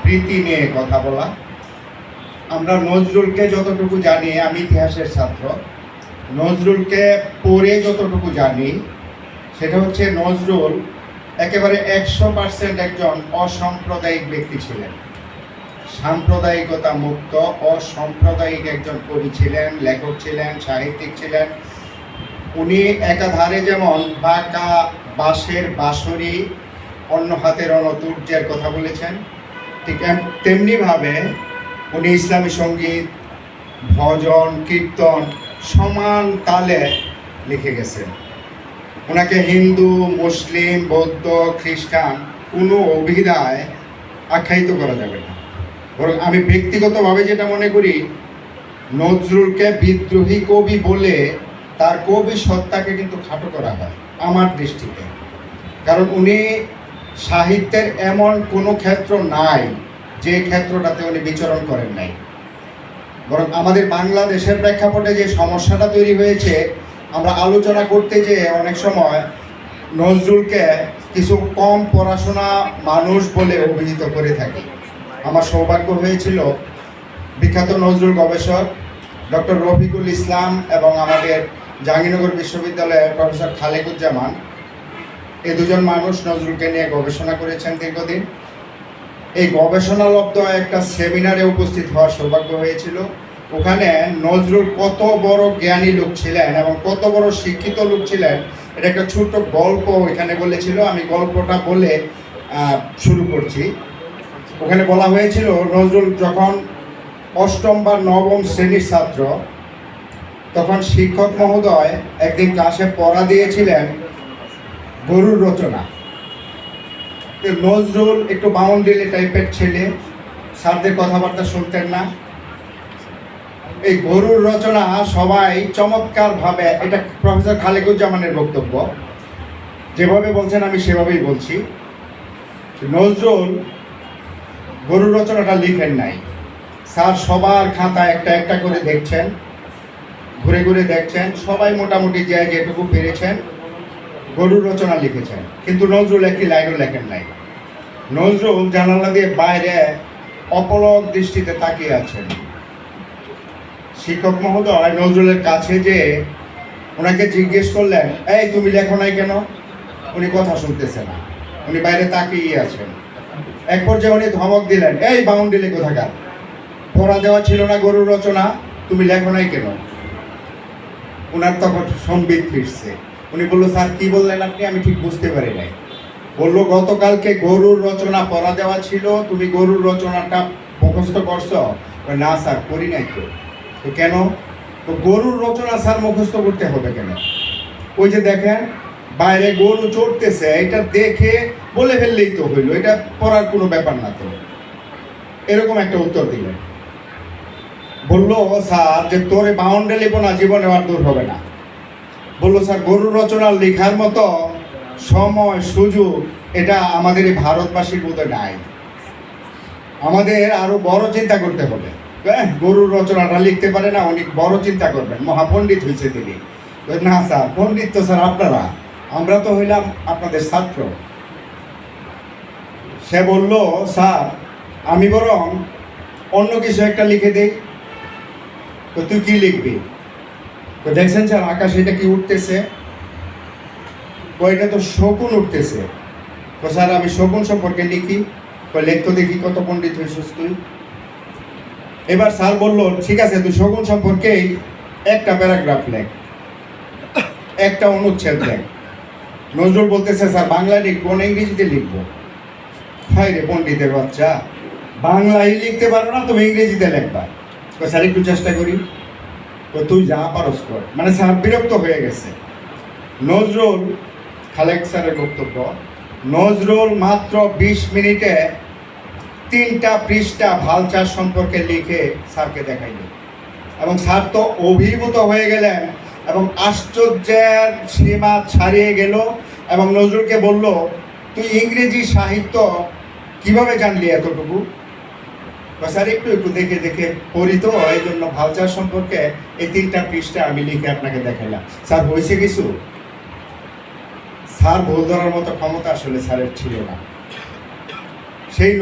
প্রীতি নিয়ে কথা বলা। আমরা নজরুলকে যতটুকু জানি, আমি ইতিহাসের ছাত্র, নজরুলকে পড়ে যতটুকু জানি সেটা হচ্ছে নজরুল একেবারে 100% একজন অসাম্প্রদায়িক ব্যক্তি ছিলেন। সাম্প্রদায়িকতা মুক্ত অসাম্প্রদায়িক একজন কবি ছিলেন, লেখক ছিলেন, সাহিত্যিক ছিলেন। উনি একাধারে যেমন বাঁকা বাঁশের বাঁশরি, অন্য হাতের রণতুর্যের কথা বলেছেন, ঠিক তেমনিভাবে উনি ইসলামী সঙ্গীত, ভজন, কীর্তন সমান তালে লিখে গেছেন। ওনাকে হিন্দু, মুসলিম, বৌদ্ধ, খ্রিস্টান কোনো অভিধায় আখ্যায়িত করা যাবে না। বরং আমি ব্যক্তিগতভাবে যেটা মনে করি, নজরুলকে বিদ্রোহী কবি বলে তার কবি সত্তাকে কিন্তু খাটো করা হয় আমার দৃষ্টিতে। কারণ উনি সাহিত্যের এমন কোনো ক্ষেত্র নাই যে ক্ষেত্রটাতে উনি বিচরণ করেন নাই। বরং আমাদের বাংলাদেশের প্রেক্ষাপটে যে সমস্যাটা তৈরি হয়েছে, আমরা আলোচনা করতে যে অনেক সময় নজরুলকে কিছু কম পড়াশোনা মানুষ বলে অভিহিত করে থাকি। আমার সৌভাগ্য হয়েছিল বিখ্যাত নজরুল গবেষক ডক্টর রফিকুল ইসলাম এবং আমাদের জাহাঙ্গীরনগর বিশ্ববিদ্যালয়ের প্রফেসর খালেকুজ্জামান, এই দুজন মানুষ নজরুলকে নিয়ে গবেষণা করেছেন দীর্ঘদিন। এই গবেষণালব্ধ একটা সেমিনারে উপস্থিত হওয়ার সৌভাগ্য হয়েছিল। ওখানে নজরুল কত বড় জ্ঞানী লোক ছিলেন এবং কত বড় শিক্ষিত লোক ছিলেন, এটা একটা ছোট্ট গল্প এখানে বলেছিল। আমি গল্পটা বলে শুরু করছি। ওখানে বলা হয়েছিল, নজরুল যখন 8ম বা 9ম শ্রেণীর ছাত্র, তখন শিক্ষক মহোদয় একদিন ক্লাসে পড়া দিয়েছিলেন গরুর রচনা। নজরুল একটু বাউন্ডেলি টাইপের ছেলে, স্যারদের কথাবার্তা শুনতেন না। এই গরুর রচনা সবাই চমৎকারভাবে, এটা প্রফেসর খালেকুজ্জামানের বক্তব্য, যেভাবে বলছেন আমি সেভাবেই বলছি। নজরুল গরুর রচনাটা লিখেন নাই। স্যার সবার খাতা একটা একটা করে দেখছেন, ঘুরে ঘুরে দেখছেন, সবাই মোটামুটি যেটুকু পেরেছেন গরুর রচনা লিখেছেন, কিন্তু নজরুল একটি লাইনও লেখেন নাই। নজরুল জানালা দিয়ে বাইরে অপলক দৃষ্টিতে তাকিয়ে আছেন। শিক্ষক মহোদয় নজরুলের কাছে যে ওনাকে জিজ্ঞেস করলেন, এই তুমি লেখো নাই কেন? উনি কথা শুনতেছে না, উনি বাইরে তাকিয়ে আছেন। এক পর্যায়ে উনি ধমক দিলেন, এই বাউন্ডেলি কোথাকার, পড়া দেওয়া ছিল না গরুর রচনা, তুমি লেখো নাই কেন? ওনার তখন সম্বিত ফিরছে। উনি বললো, স্যার কি বললেন আপনি? আমি ঠিক বুঝতে পারি নাই। বললো, গতকালকে গরুর রচনা পড়া দেওয়া ছিল, তুমি গরুর রচনাটা মুখস্থ করছো? না স্যার, করি নাই। তো কেন? তো গরুর রচনা স্যার মুখস্থ করতে হবে কেন? ওই যে দেখেন বাইরে গরু চড়তেছে, এটা দেখে বলে ফেললেই তো হইলো, এটা পড়ার কোনো ব্যাপার না তো। এরকম একটা উত্তর দিলেন। বললো, স্যার যে তোরে বাউন্ডে লিখবো না, জীবনে আর দূর হবে না। বললো, স্যার গরুর রচনা লেখার মতো সময় সুযোগ এটা আমাদের এই ভারতবাসীর মধ্যে নাই। আমাদের আরো বড় চিন্তা করতে হবে। গরুর রচনাটা লিখতে পারে না, অনেক বড় চিন্তা করবেন, মহাপণ্ডিত হয়েছে তিনি। না স্যার, পণ্ডিত তো স্যার আপনারা, আমরা তো হইলাম আপনাদের ছাত্র। সে বলল, স্যার আমি বরং অন্য কিছু একটা লিখে দেই। তো তুই কি লিখবি? তো দেখছেন স্যার আকাশে এটা কি উঠতেছে? এটা তো শকুন উঠতেছে। তো স্যার আমি শকুন সম্পর্কে লিখি। লেখতো দেখি, কত পণ্ডিত হয়েছিস তুই। এবার স্যার বলল, ঠিক আছে তুই শকুন সম্পর্কেই একটা প্যারাগ্রাফ লেখ, একটা অনুচ্ছেদ লেখ। নজরুল বলতেছে, স্যার বাংলায় লিখবো না ইংরেজিতে লিখবো? হয় রে পণ্ডিতের বাচ্চা, বাংলায় লিখতে পারো না, তুমি ইংরেজিতে লেখবা? স্যার একটু চেষ্টা করি। তো তুই যা পারস কর। মানে স্যার বিরক্ত হয়ে গেছে। নজরুল, খালেক স্যারের বক্তব্য, নজরুল মাত্র 20 মিনিটে 3টা পৃষ্ঠা ভালচার সম্পর্কে লিখে স্যারকে দেখাইল। এবং স্যার তো অভিভূত হয়ে গেলেন এবং আশ্চর্যের সীমা ছাড়িয়ে গেল। এবং নজরুলকে বলল, তুই ইংরেজি সাহিত্য কিভাবে জানলি এতটুকু? স্যার একটু একটু দেখে দেখে পড়ি তো, এই জন্য ভালচার সম্পর্কে এই 3টা পৃষ্ঠা আমি লিখে আপনাকে দেখাইলাম। স্যার হয়েছে কিছু? স্যার ভুল ধরার মতো ক্ষমতা আসলে স্যারের ছিল না। সেই